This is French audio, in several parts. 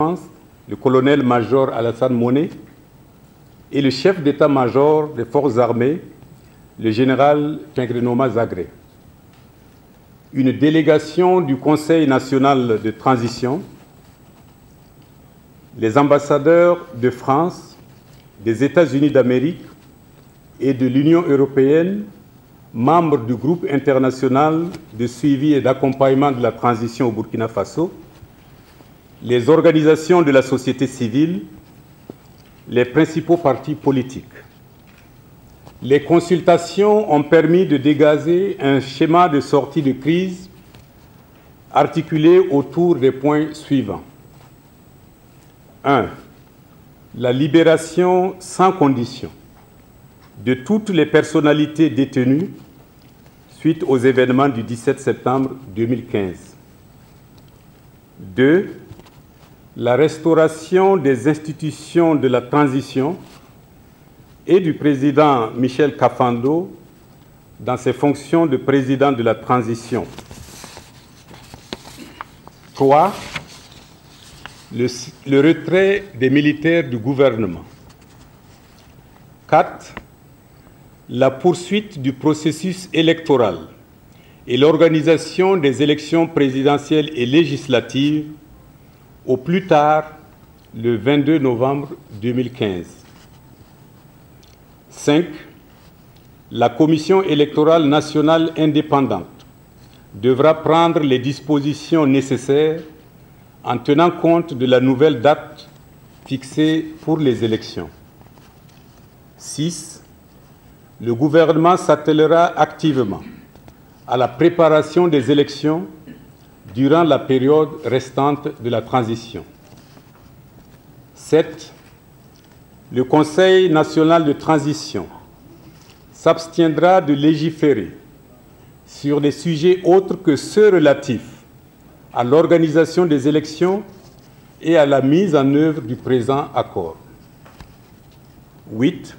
Défense, le colonel-major Alassane Moné, et le chef d'état-major des forces armées, le général Pinkrenoma Zagré. Une délégation du Conseil national de transition, les ambassadeurs de France, des États-Unis d'Amérique et de l'Union européenne, membres du groupe international de suivi et d'accompagnement de la transition au Burkina Faso, les organisations de la société civile, les principaux partis politiques. Les consultations ont permis de dégager un schéma de sortie de crise articulé autour des points suivants. 1. La libération sans condition de toutes les personnalités détenues suite aux événements du 17 septembre 2015. 2. La restauration des institutions de la transition et du président Michel Kafando dans ses fonctions de président de la transition. 3. Le retrait des militaires du gouvernement. 4. La poursuite du processus électoral et l'organisation des élections présidentielles et législatives au plus tard le 22 novembre 2015. 5. La Commission électorale nationale indépendante devra prendre les dispositions nécessaires en tenant compte de la nouvelle date fixée pour les élections. 6. Le gouvernement s'attellera activement à la préparation des élections durant la période restante de la transition. 7. Le Conseil national de transition s'abstiendra de légiférer sur des sujets autres que ceux relatifs à l'organisation des élections et à la mise en œuvre du présent accord. 8.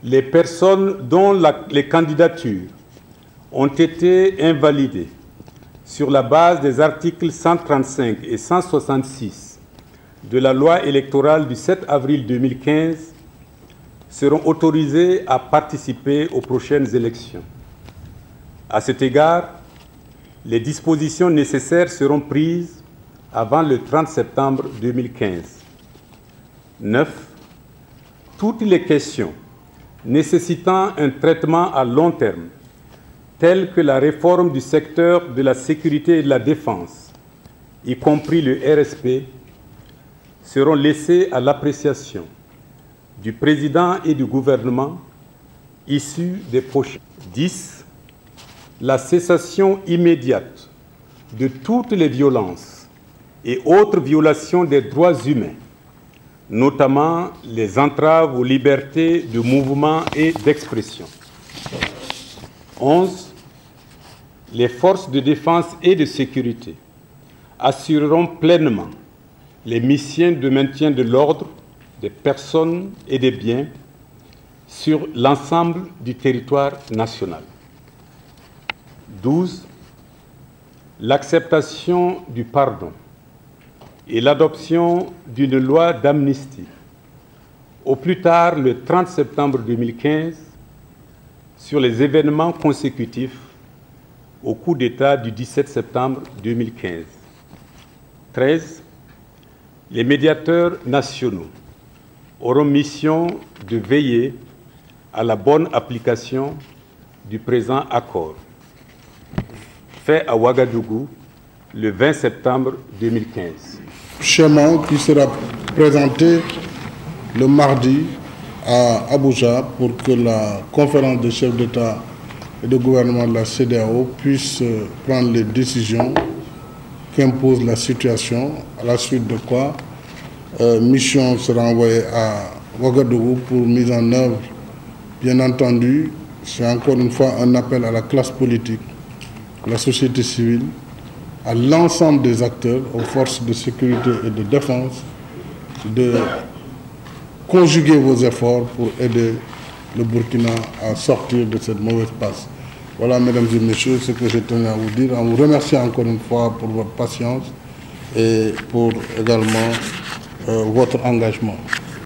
Les personnes dont les candidatures ont été invalidées sur la base des articles 135 et 166 de la loi électorale du 7 avril 2015 seront autorisées à participer aux prochaines élections. À cet égard, les dispositions nécessaires seront prises avant le 30 septembre 2015. 9. Toutes les questions nécessitant un traitement à long terme, telles que la réforme du secteur de la sécurité et de la défense, y compris le RSP, seront laissées à l'appréciation du président et du gouvernement issus des prochains. 10. La cessation immédiate de toutes les violences et autres violations des droits humains, notamment les entraves aux libertés de mouvement et d'expression. 11. Les forces de défense et de sécurité assureront pleinement les missions de maintien de l'ordre des personnes et des biens sur l'ensemble du territoire national. 12. L'acceptation du pardon et l'adoption d'une loi d'amnistie au plus tard le 30 septembre 2015 sur les événements consécutifs au coup d'État du 17 septembre 2015. 13. Les médiateurs nationaux auront mission de veiller à la bonne application du présent accord, fait à Ouagadougou le 20 septembre 2015. Schéma qui sera présenté le mardi à Abuja pour que la conférence des chefs d'État et de gouvernement de la CEDEAO puisse prendre les décisions qu'impose la situation, à la suite de quoi mission sera envoyée à Ouagadougou pour mise en œuvre. Bien entendu, c'est encore une fois un appel à la classe politique, à la société civile, à l'ensemble des acteurs, aux forces de sécurité et de défense, de conjuguer vos efforts pour aider le Burkina à sortir de cette mauvaise passe. Voilà, mesdames et messieurs, ce que je tenais à vous dire, en vous remerciant encore une fois pour votre patience et pour également votre engagement.